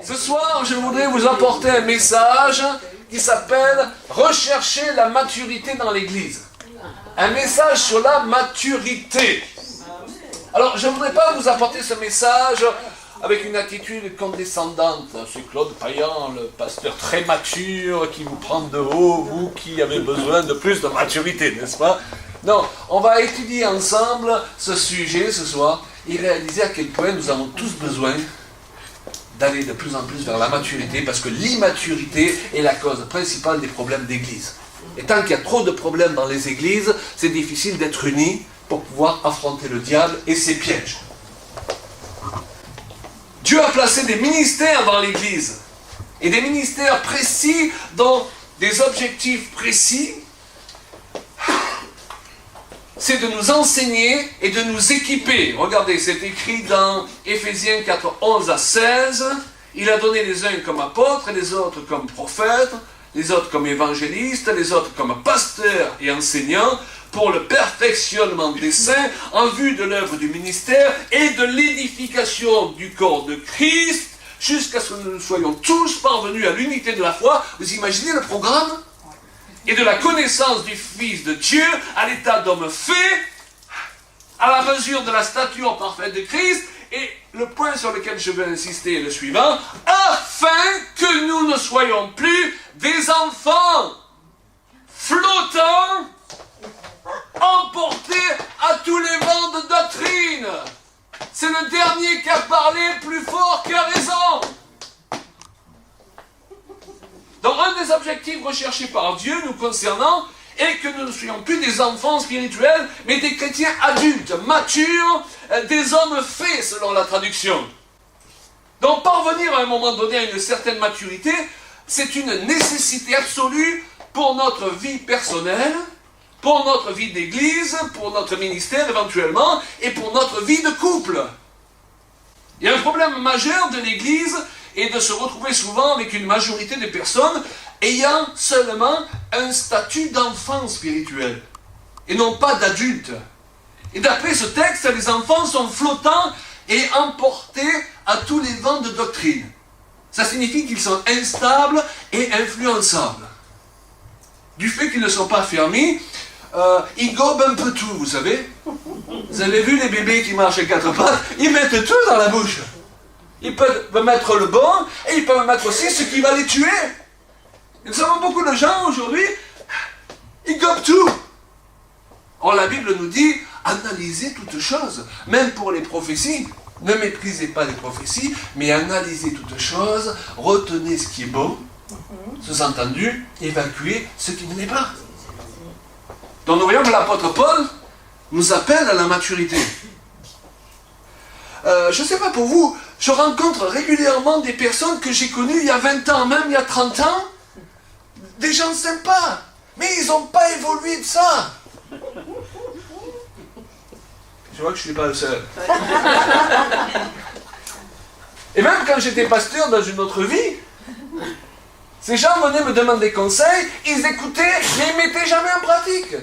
Ce soir, je voudrais vous apporter un message qui s'appelle « Rechercher la maturité dans l'Église ». Un message sur la maturité. Alors, je ne voudrais pas vous apporter ce message avec une attitude condescendante. C'est Claude Payan, le pasteur très mature, qui vous prend de haut, vous qui avez besoin de plus de maturité, n'est-ce pas? Non, on va étudier ensemble ce sujet ce soir et réaliser à quel point nous avons tous besoin d'aller de plus en plus vers la maturité, parce que l'immaturité est la cause principale des problèmes d'église. Et tant qu'il y a trop de problèmes dans les églises, c'est difficile d'être unis pour pouvoir affronter le diable et ses pièges. Dieu a placé des ministères dans l'église, et des ministères précis, dont des objectifs précis. C'est de nous enseigner et de nous équiper. Regardez, c'est écrit dans Éphésiens 4, 11 à 16. Il a donné les uns comme apôtres, les autres comme prophètes, les autres comme évangélistes, les autres comme pasteurs et enseignants, pour le perfectionnement des saints, en vue de l'œuvre du ministère et de l'édification du corps de Christ, jusqu'à ce que nous soyons tous parvenus à l'unité de la foi. Vous imaginez le programme? Et de la connaissance du Fils de Dieu, à l'état d'homme fait, à la mesure de la stature parfaite de Christ. Et le point sur lequel je veux insister est le suivant: afin que nous ne soyons plus des enfants flottants, emportés à tous les vents de doctrine. C'est le dernier qui a parlé plus fort qui a raison. Donc, un des objectifs recherchés par Dieu nous concernant est que nous ne soyons plus des enfants spirituels, mais des chrétiens adultes, matures, des hommes faits selon la traduction. Donc, parvenir à un moment donné à une certaine maturité, c'est une nécessité absolue pour notre vie personnelle, pour notre vie d'église, pour notre ministère éventuellement, et pour notre vie de couple. Il y a un problème majeur de l'église, et de se retrouver souvent avec une majorité de personnes ayant seulement un statut d'enfant spirituel, et non pas d'adulte. Et d'après ce texte, les enfants sont flottants et emportés à tous les vents de doctrine. Ça signifie qu'ils sont instables et influençables. Du fait qu'ils ne sont pas fermés, ils gobent un peu tout, vous savez. Vous avez vu les bébés qui marchent à quatre pattes? Ils mettent tout dans la bouche. Ils peuvent mettre le bon, et ils peuvent mettre aussi ce qui va les tuer. Et nous avons beaucoup de gens aujourd'hui, ils gobent tout. Or la Bible nous dit, analysez toutes choses, même pour les prophéties. Ne méprisez pas les prophéties, mais analysez toutes choses, retenez ce qui est bon, sous-entendu, évacuez ce qui ne l'est pas. Donc nous voyons que l'apôtre Paul nous appelle à la maturité. Je ne sais pas pour vous, je rencontre régulièrement des personnes que j'ai connues il y a 20 ans, même il y a 30 ans, des gens sympas, mais ils n'ont pas évolué de ça. Je vois que je ne suis pas le seul. Et même quand j'étais pasteur dans une autre vie, ces gens venaient me demander conseil, ils écoutaient, mais ils ne mettaient jamais en pratique.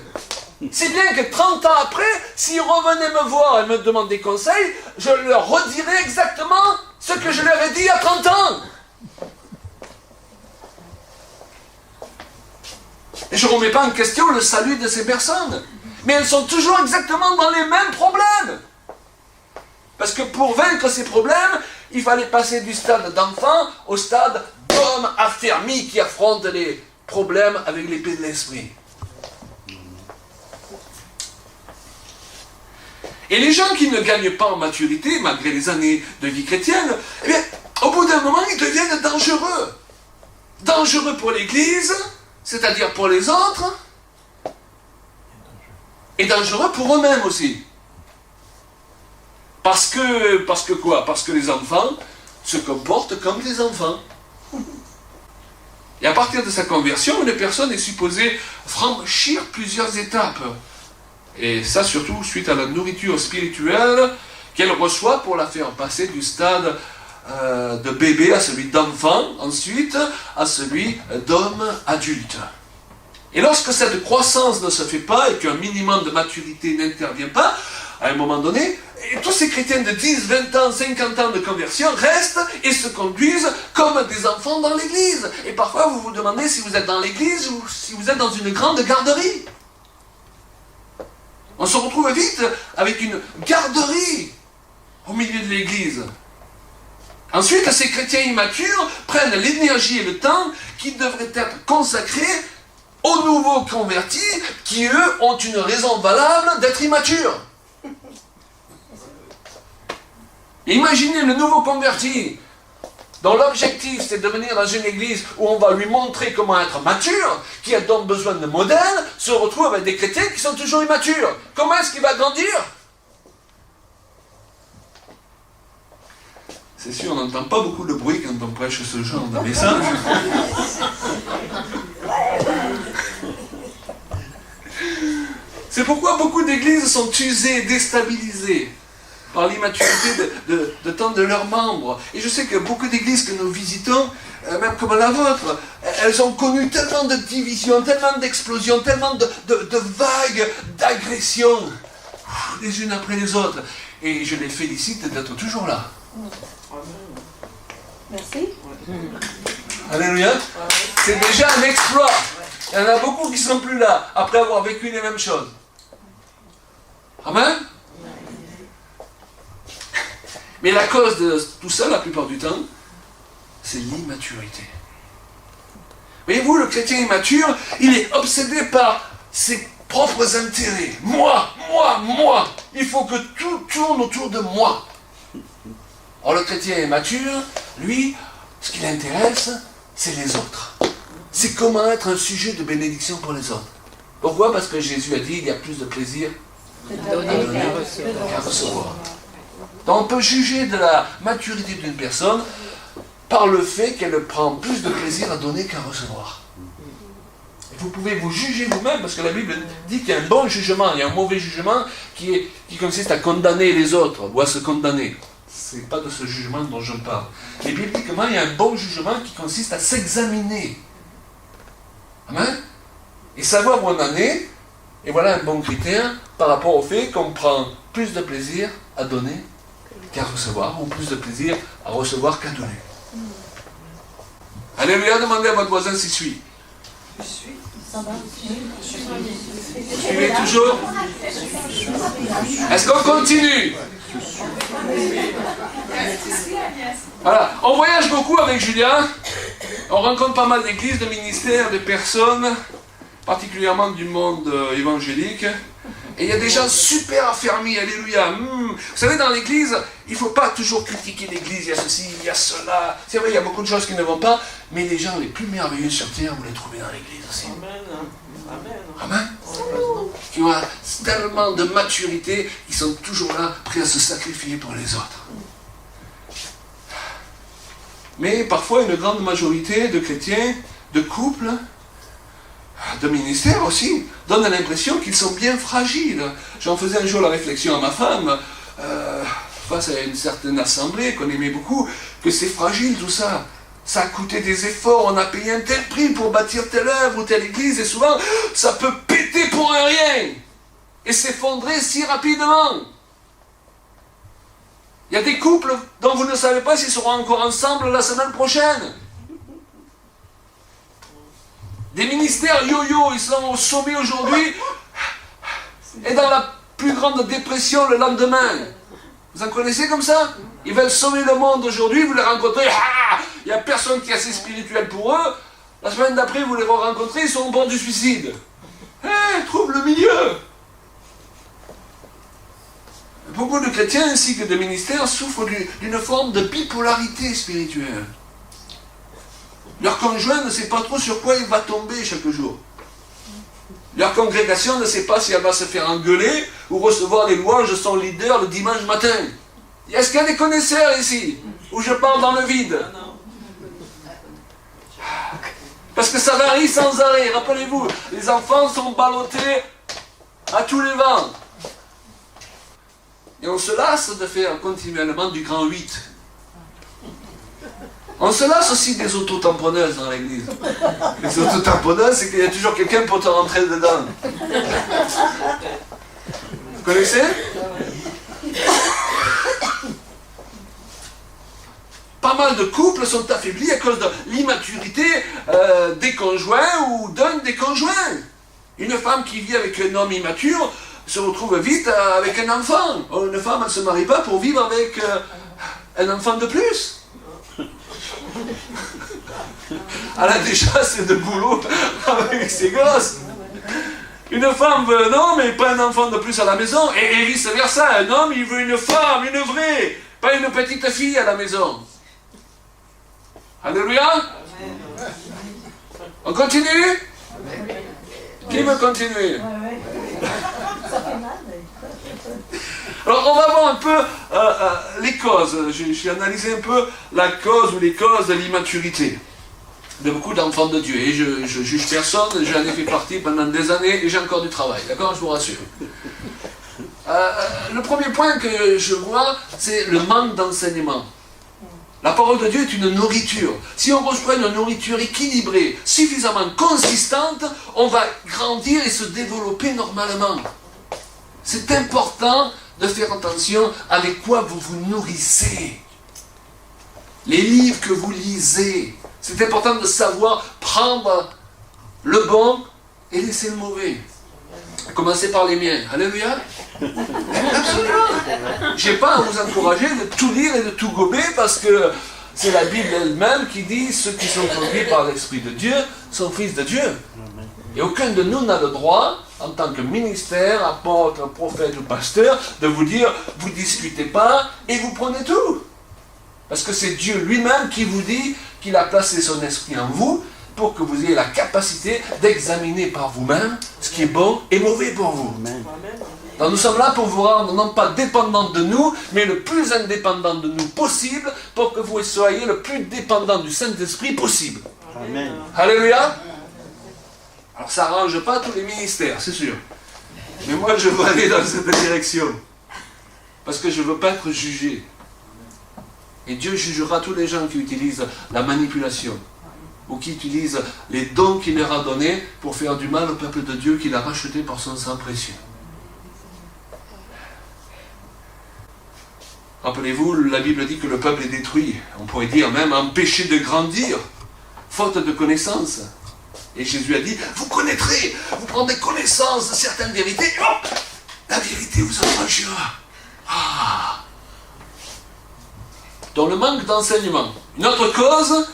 Si bien que 30 ans après, s'ils revenaient me voir et me demander conseil, je leur redirais exactement ce que je leur ai dit il y a 30 ans. Et je ne remets pas en question le salut de ces personnes. Mais elles sont toujours exactement dans les mêmes problèmes. Parce que pour vaincre ces problèmes, il fallait passer du stade d'enfant au stade d'homme affermi qui affronte les problèmes avec l'épée de l'esprit. Et les gens qui ne gagnent pas en maturité, malgré les années de vie chrétienne, eh bien, au bout d'un moment, ils deviennent dangereux. Dangereux pour l'Église, c'est-à-dire pour les autres, et dangereux pour eux-mêmes aussi. Parce que quoi? Parce que les enfants se comportent comme des enfants. Et à partir de sa conversion, une personne est supposée franchir plusieurs étapes. Et ça surtout suite à la nourriture spirituelle qu'elle reçoit pour la faire passer du stade de bébé à celui d'enfant, ensuite à celui d'homme adulte. Et lorsque cette croissance ne se fait pas et qu'un minimum de maturité n'intervient pas, à un moment donné, et tous ces chrétiens de 10, 20 ans, 50 ans de conversion restent et se conduisent comme des enfants dans l'église. Et parfois, vous vous demandez si vous êtes dans l'église ou si vous êtes dans une grande garderie. On se retrouve vite avec une garderie au milieu de l'église. Ensuite, ces chrétiens immatures prennent l'énergie et le temps qui devraient être consacrés aux nouveaux convertis qui, eux, ont une raison valable d'être immatures. Imaginez le nouveau converti dont l'objectif c'est de venir dans une église où on va lui montrer comment être mature, qui a donc besoin de modèles, se retrouve avec des chrétiens qui sont toujours immatures. Comment est-ce qu'il va grandir? C'est sûr, on n'entend pas beaucoup de bruit quand on prêche ce genre de message. C'est pourquoi beaucoup d'églises sont usées, déstabilisées par l'immaturité de tant de leurs membres. Et je sais que beaucoup d'églises que nous visitons, même comme la vôtre, elles ont connu tellement de divisions, tellement d'explosions, tellement de vagues d'agressions, les unes après les autres. Et je les félicite d'être toujours là. Merci. Alléluia. C'est déjà un exploit. Il y en a beaucoup qui ne sont plus là, après avoir vécu les mêmes choses. Amen. Mais la cause de tout ça, la plupart du temps, c'est l'immaturité. Voyez-vous, le chrétien immature, il est obsédé par ses propres intérêts. Moi. Il faut que tout tourne autour de moi. Or, le chrétien immature, lui, ce qui l'intéresse, c'est les autres. C'est comment être un sujet de bénédiction pour les autres. Pourquoi? Parce que Jésus a dit, il y a plus de plaisir à donner qu'à recevoir. Donc on peut juger de la maturité d'une personne par le fait qu'elle prend plus de plaisir à donner qu'à recevoir. Et vous pouvez vous juger vous-même, parce que la Bible dit qu'il y a un bon jugement, il y a un mauvais jugement qui consiste à condamner les autres, ou à se condamner. Ce n'est pas de ce jugement dont je parle. Mais bibliquement, il y a un bon jugement qui consiste à s'examiner. Amen. Et savoir où on en est, et voilà un bon critère par rapport au fait qu'on prend plus de plaisir à donner qu'à recevoir, ou plus de plaisir à recevoir qu'à donner. Alléluia, demandez à votre voisin s'il suit. Je suis. Vous suivez toujours? Est-ce qu'on continue? Voilà, on voyage beaucoup avec Julien, on rencontre pas mal d'églises, de ministères, de personnes, particulièrement du monde évangélique, et il y a des gens super affermis, alléluia. Vous savez, dans l'église, il ne faut pas toujours critiquer l'église, il y a ceci, il y a cela. C'est vrai, il y a beaucoup de choses qui ne vont pas, mais les gens les plus merveilleux sur terre, vous les trouvez dans l'église aussi. Amen. Qui ont tellement de maturité, ils sont toujours là, prêts à se sacrifier pour les autres. Mais parfois, une grande majorité de chrétiens, de couples, de ministères aussi, donnent l'impression qu'ils sont bien fragiles. J'en faisais un jour la réflexion à ma femme, face à une certaine assemblée qu'on aimait beaucoup, que c'est fragile tout ça. Ça a coûté des efforts, on a payé un tel prix pour bâtir telle œuvre ou telle église, et souvent, ça peut péter pour un rien et s'effondrer si rapidement. Il y a des couples dont vous ne savez pas s'ils seront encore ensemble la semaine prochaine. Des ministères yo-yo, ils sont au sommet aujourd'hui et dans la plus grande dépression le lendemain. Vous en connaissez comme ça? Ils veulent sauver le monde aujourd'hui, vous les rencontrez, il n'y a personne qui est assez spirituel pour eux. La semaine d'après, vous les rencontrez, ils sont au bord du suicide. Trouve le milieu. Beaucoup de chrétiens ainsi que de ministères souffrent d'une forme de bipolarité spirituelle. Leur conjoint ne sait pas trop sur quoi il va tomber chaque jour. Leur congrégation ne sait pas si elle va se faire engueuler ou recevoir les louanges de son leader le dimanche matin. Est-ce qu'il y a des connaisseurs ici? Ou je parle dans le vide? Parce que ça varie sans arrêt. Rappelez-vous, les enfants sont ballottés à tous les vents. Et on se lasse de faire continuellement du grand 8. On se lasse aussi des autotamponneuses dans l'église. Les autotamponneuses, c'est qu'il y a toujours quelqu'un pour te rentrer dedans. Vous connaissez? mal de couples sont affaiblis à cause de l'immaturité des conjoints ou d'un des conjoints. Une femme qui vit avec un homme immature se retrouve vite avec un enfant. Une femme, elle ne se marie pas pour vivre avec un enfant de plus. Elle a déjà assez de boulot avec ses gosses. Une femme veut un homme et pas un enfant de plus à la maison. Et vice versa, un homme, il veut une femme, une vraie, pas une petite fille à la maison. Alléluia. On continue? Qui veut continuer? Alors, on va voir un peu les causes. J'ai analysé un peu la cause ou les causes de l'immaturité de beaucoup d'enfants de Dieu. Et je juge personne, j'en ai fait partie pendant des années et j'ai encore du travail. D'accord? Je vous rassure. Le premier point que je vois, c'est le manque d'enseignement. La parole de Dieu est une nourriture. Si on reçoit une nourriture équilibrée, suffisamment consistante, on va grandir et se développer normalement. C'est important de faire attention avec quoi vous vous nourrissez. Les livres que vous lisez. C'est important de savoir prendre le bon et laisser le mauvais. Commencez par les miens. Alléluia. Absolument. Je n'ai pas à vous encourager de tout lire et de tout gober parce que c'est la Bible elle-même qui dit ceux qui sont conduits par l'Esprit de Dieu sont fils de Dieu. Et aucun de nous n'a le droit, en tant que ministère, apôtre, prophète ou pasteur, de vous dire vous ne discutez pas et vous prenez tout. Parce que c'est Dieu lui-même qui vous dit qu'il a placé son esprit en vous pour que vous ayez la capacité d'examiner par vous-même ce qui est bon et mauvais pour vous. Amen. Donc nous sommes là pour vous rendre non pas dépendants de nous, mais le plus indépendants de nous possible pour que vous soyez le plus dépendants du Saint-Esprit possible. Amen. Alléluia. Alors ça n'arrange pas tous les ministères, c'est sûr. Mais moi je veux aller dans cette direction. Parce que je ne veux pas être jugé. Et Dieu jugera tous les gens qui utilisent la manipulation ou qui utilisent les dons qu'il leur a donnés pour faire du mal au peuple de Dieu qu'il a racheté par son sang précieux. Rappelez-vous, la Bible dit que le peuple est détruit. On pourrait dire même empêché de grandir, faute de connaissance. Et Jésus a dit, vous connaîtrez, vous prendrez connaissance de certaines vérités, et hop, la vérité vous affranchira. Ah. Dans le manque d'enseignement. Une autre cause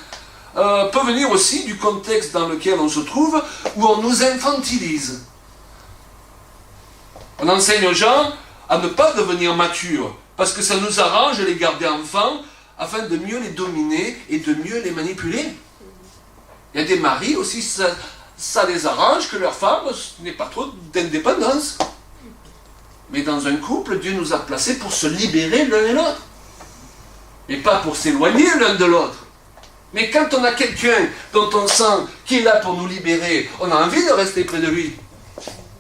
peut venir aussi du contexte dans lequel on se trouve, où on nous infantilise. On enseigne aux gens à ne pas devenir matures, parce que ça nous arrange de les garder enfants, afin de mieux les dominer et de mieux les manipuler. Il y a des maris aussi, ça les arrange que leur femme n'ait pas trop d'indépendance. Mais dans un couple, Dieu nous a placés pour se libérer l'un et l'autre. Et pas pour s'éloigner l'un de l'autre. Mais quand on a quelqu'un dont on sent qu'il est là pour nous libérer, on a envie de rester près de lui.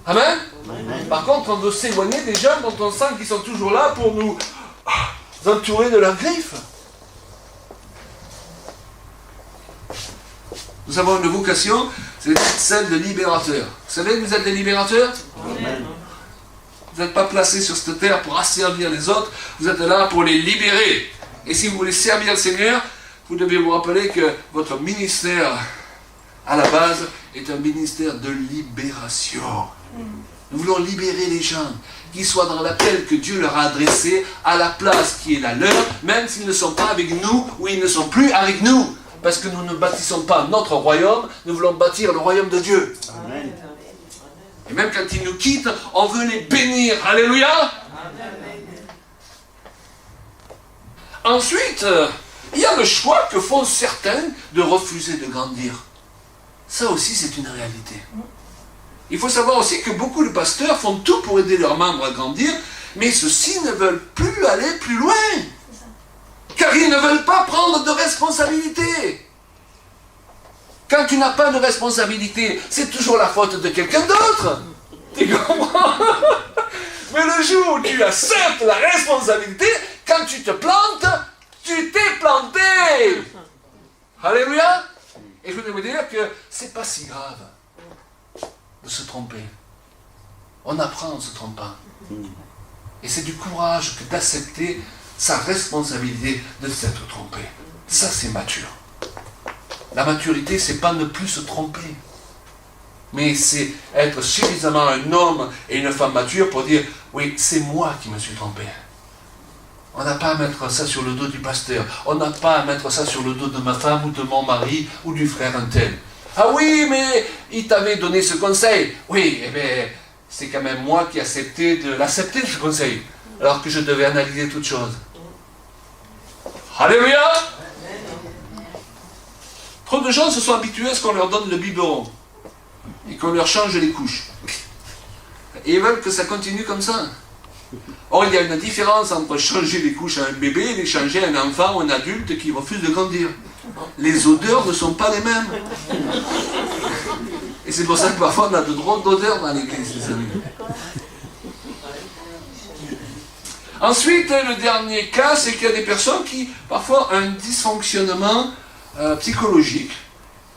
Amen? Amen. Par contre, on veut s'éloigner des gens dont on sent qu'ils sont toujours là pour nous entourer de leurs griffes. Nous avons une vocation, c'est celle de libérateur. Vous savez que vous êtes des libérateurs? Amen. Vous n'êtes pas placés sur cette terre pour asservir les autres, vous êtes là pour les libérer. Et si vous voulez servir le Seigneur, vous devez vous rappeler que votre ministère, à la base, est un ministère de libération. Nous voulons libérer les gens, qu'ils soient dans l'appel que Dieu leur a adressé, à la place qui est la leur, même s'ils ne sont pas avec nous ou ils ne sont plus avec nous. Parce que nous ne bâtissons pas notre royaume, nous voulons bâtir le royaume de Dieu. Amen. Et même quand ils nous quittent, on veut les bénir. Alléluia. Amen. Ensuite, il y a le choix que font certains de refuser de grandir. Ça aussi, c'est une réalité. Il faut savoir aussi que beaucoup de pasteurs font tout pour aider leurs membres à grandir, mais ceux-ci ne veulent plus aller plus loin. Car ils ne veulent pas prendre de responsabilité. Quand tu n'as pas de responsabilité, c'est toujours la faute de quelqu'un d'autre. Tu comprends? Mais le jour où tu acceptes la responsabilité, quand tu te plantes, tu t'es planté. Alléluia. Et je voudrais vous dire que c'est pas si grave de se tromper. On apprend en se trompant. Et c'est du courage que d'accepter sa responsabilité de s'être trompé. Ça, c'est mature. La maturité, c'est pas ne plus se tromper. Mais c'est être suffisamment un homme et une femme mature pour dire, oui, c'est moi qui me suis trompé. On n'a pas à mettre ça sur le dos du pasteur. On n'a pas à mettre ça sur le dos de ma femme ou de mon mari ou du frère un tel. Ah oui, mais il t'avait donné ce conseil. Oui, eh bien, c'est quand même moi qui ai accepté de l'accepter, ce conseil. Alors que je devais analyser toute chose. Alléluia! Trop de gens se sont habitués à ce qu'on leur donne le biberon et qu'on leur change les couches. Et ils veulent que ça continue comme ça. Or, il y a une différence entre changer les couches à un bébé et les changer à un enfant ou un adulte qui refuse de grandir. Les odeurs ne sont pas les mêmes. Et c'est pour ça que parfois on a de drôles d'odeurs dans l'église, les amis. Ensuite, le dernier cas, c'est qu'il y a des personnes qui, parfois, ont un dysfonctionnement psychologique.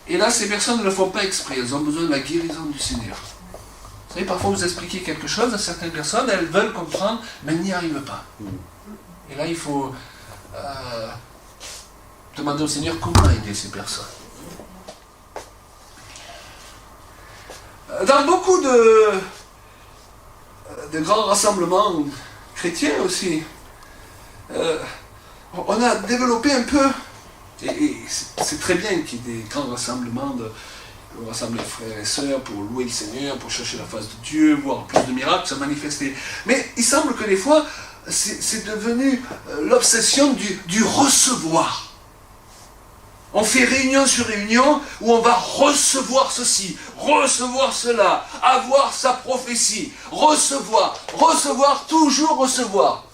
Et là, ces personnes ne le font pas exprès. Elles ont besoin de la guérison du Seigneur. Vous savez, parfois vous expliquez quelque chose à certaines personnes, elles veulent comprendre, mais elles n'y arrivent pas. Et là, il faut demander au Seigneur comment aider ces personnes. Dans beaucoup de grands rassemblements chrétiens aussi, on a développé un peu, et c'est très bien qu'il y ait des grands rassemblements pour rassembler frères et sœurs, pour louer le Seigneur, pour chercher la face de Dieu, voir plus de miracles se manifester. Mais il semble que des fois, c'est devenu l'obsession du recevoir. On fait réunion sur réunion où on va recevoir ceci, recevoir cela, avoir sa prophétie, recevoir, toujours recevoir.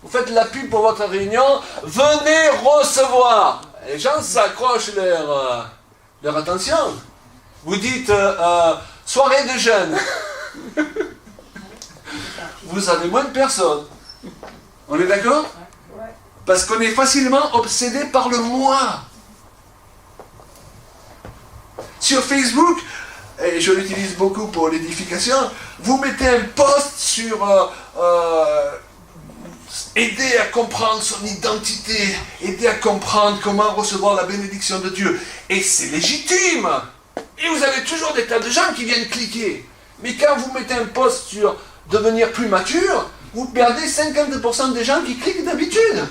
Vous faites la pub pour votre réunion, venez recevoir. Les gens s'accrochent leur attention. Vous dites soirée de jeûne. Vous avez moins de personnes. On est d'accord? Parce qu'on est facilement obsédé par le moi. Sur Facebook, et je l'utilise beaucoup pour l'édification, vous mettez un post sur aider à comprendre son identité, aider à comprendre comment recevoir la bénédiction de Dieu. Et c'est légitime. Et vous avez toujours des tas de gens qui viennent cliquer. Mais quand vous mettez un post sur devenir plus mature, vous perdez 50% des gens qui cliquent d'habitude.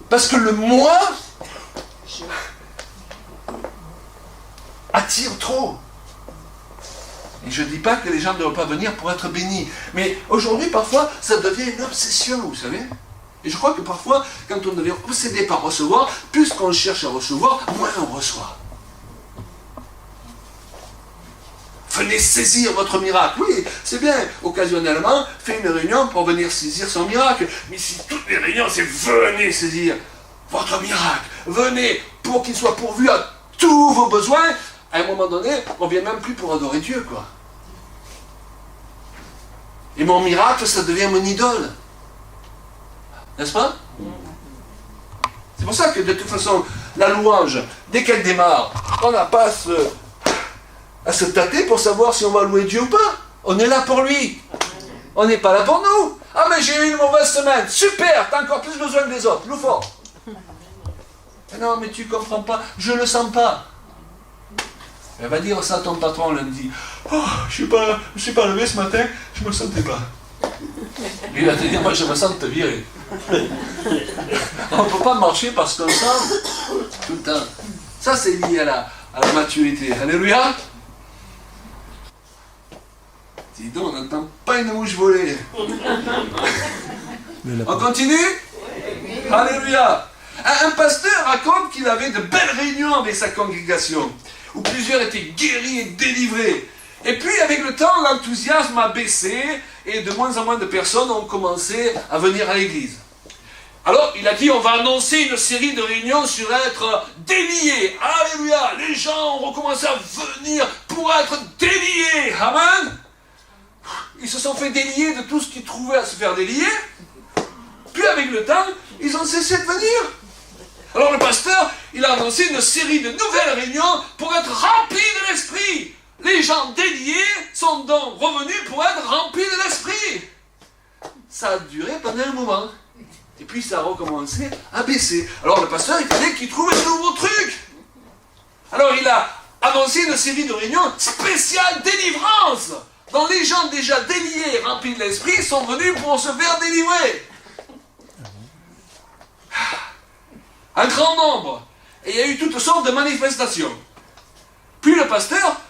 Parce que le moi attire trop. Et je ne dis pas que les gens ne doivent pas venir pour être bénis. Mais aujourd'hui, parfois, ça devient une obsession, vous savez. Et je crois que parfois, quand on devient obsédé par recevoir, plus qu'on cherche à recevoir, moins on reçoit. Venez saisir votre miracle. Oui, c'est bien, occasionnellement, fait une réunion pour venir saisir son miracle. Mais si toutes les réunions, c'est venez saisir votre miracle, venez pour qu'il soit pourvu à tous vos besoins, à un moment donné, on ne vient même plus pour adorer Dieu, quoi. Et mon miracle, ça devient mon idole. N'est-ce pas? C'est pour ça que, de toute façon, la louange, dès qu'elle démarre, on n'a pas à se tâter pour savoir si on va louer Dieu ou pas. On est là pour lui. On n'est pas là pour nous. Ah, mais j'ai eu une mauvaise semaine. Super, t'as encore plus besoin que les autres. Loue fort. Non, mais tu comprends pas. Je le sens pas. Elle va dire ça à ton patron lundi. Oh, je ne suis pas levé ce matin, je ne me sentais pas. Lui, il va te dire, moi je me sens de te virer. On ne peut pas marcher parce qu'on sent tout le temps. Ça, c'est lié à la maturité. Alléluia. Dis donc, on n'entend pas une mouche voler. On continue? Alléluia. Un pasteur raconte qu'il avait de belles réunions avec sa congrégation, où plusieurs étaient guéris et délivrés. Et puis, avec le temps, l'enthousiasme a baissé, et de moins en moins de personnes ont commencé à venir à l'église. Alors, il a dit, on va annoncer une série de réunions sur être déliés. Alléluia. Les gens ont recommencé à venir pour être déliés. Amen. Ils se sont fait délier de tout ce qu'ils trouvaient à se faire délier. Puis, avec le temps, ils ont cessé de venir. Alors le pasteur, il a annoncé une série de nouvelles réunions pour être remplis de l'esprit. Les gens déliés sont donc revenus pour être remplis de l'esprit. Ça a duré pendant un moment. Et puis ça a recommencé à baisser. Alors le pasteur, il fallait qu'il trouve un nouveau truc. Alors il a annoncé une série de réunions spéciales délivrance, dont les gens déjà déliés, remplis de l'esprit, sont venus pour se faire délivrer. Un grand nombre. Et il y a eu toutes sortes de manifestations. Puis le pasteur,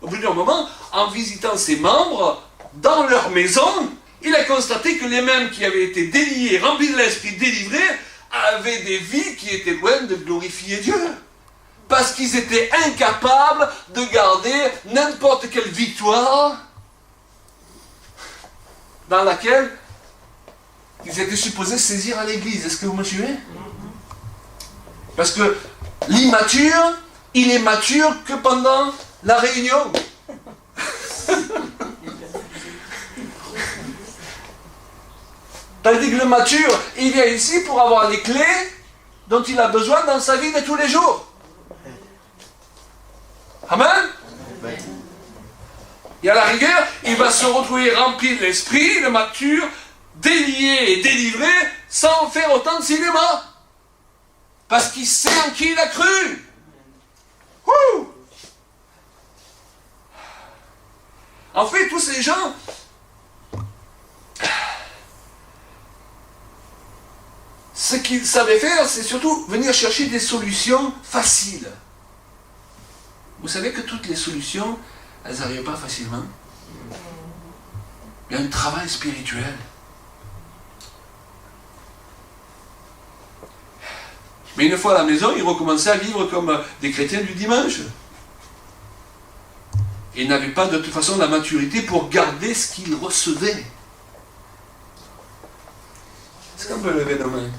au bout d'un moment, en visitant ses membres, dans leur maison, il a constaté que les mêmes qui avaient été déliés, remplis de l'esprit, délivrés, avaient des vies qui étaient loin de glorifier Dieu. Parce qu'ils étaient incapables de garder n'importe quelle victoire dans laquelle ils étaient supposés saisir à l'église. Est-ce que vous me suivez? Parce que l'immature, il est mature que pendant la réunion. Tandis que le mature, il vient ici pour avoir les clés dont il a besoin dans sa vie de tous les jours. Amen? Et à la rigueur, il va se retrouver rempli de l'esprit, le mature, délié et délivré, sans faire autant de cinéma. Parce qu'il sait en qui il a cru. Ouh! En fait, tous ces gens, ce qu'ils savaient faire, c'est surtout venir chercher des solutions faciles. Vous savez que toutes les solutions, elles n'arrivent pas facilement. Il y a un travail spirituel. Mais une fois à la maison, ils recommençaient à vivre comme des chrétiens du dimanche. Et ils n'avaient pas de toute façon la maturité pour garder ce qu'ils recevaient. Est-ce qu'on peut lever nos mains?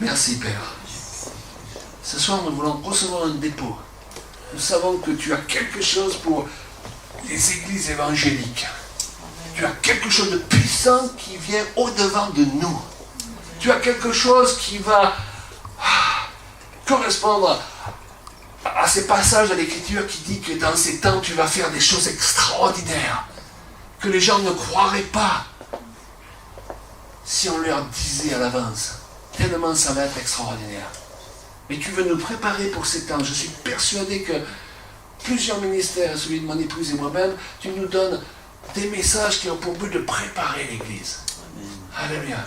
Merci Père. Ce soir, nous voulons recevoir un dépôt. Nous savons que tu as quelque chose pour les églises évangéliques. Tu as quelque chose de puissant qui vient au-devant de nous. Tu as quelque chose qui va correspondre à ces passages de l'Écriture qui dit que dans ces temps, tu vas faire des choses extraordinaires, que les gens ne croiraient pas si on leur disait à l'avance. Tellement ça va être extraordinaire. Mais tu veux nous préparer pour ces temps. Je suis persuadé que plusieurs ministères, celui de mon épouse et moi-même, tu nous donnes des messages qui ont pour but de préparer l'Église. Alléluia.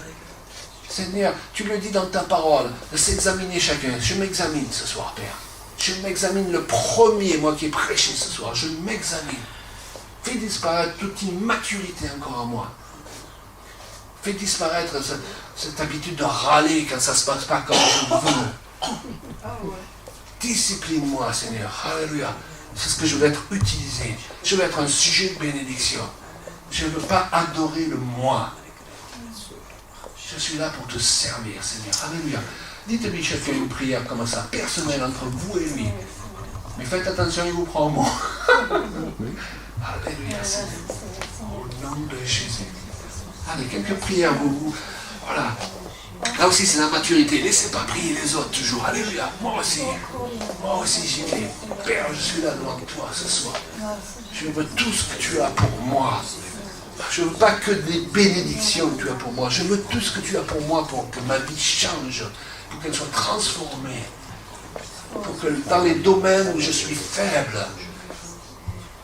Seigneur, tu le dis dans ta parole, de s'examiner chacun. Je m'examine ce soir, Père. Je m'examine le premier, moi qui ai prêché ce soir. Je m'examine. Fais disparaître toute immaturité encore en moi. Fais disparaître cette habitude de râler quand ça ne se passe pas comme je veux. Discipline-moi, Seigneur. Alléluia. C'est ce que je veux être utilisé. Je veux être un sujet de bénédiction. Je ne veux pas adorer le moi. Je suis là pour te servir, Seigneur. Alléluia. Dites-lui chacun une prière comme ça, personnelle entre vous et lui. Mais faites attention, il vous prend au mot. Alléluia, Seigneur. Au nom de Jésus. Allez, quelques prières, vous. Voilà. Là aussi, c'est la maturité. Laissez pas prier les autres toujours. Alléluia. Moi aussi, j'y vais. Père, je suis là devant toi ce soir. Je veux tout ce que tu as pour moi. Je ne veux pas que des bénédictions que tu as pour moi. Je veux tout ce que tu as pour moi pour que ma vie change, pour qu'elle soit transformée. Pour que dans les domaines où je suis faible,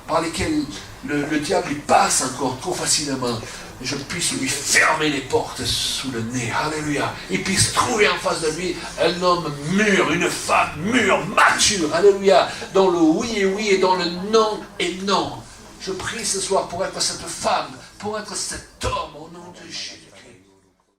par lesquels le diable il passe encore trop facilement, je puisse lui fermer les portes sous le nez. Alléluia. Il puisse trouver en face de lui un homme mûr, une femme mûre, mature. Alléluia. Dont le oui est oui et dont le non est non. Je prie ce soir pour être cette femme, pour être cet homme au nom de Jésus.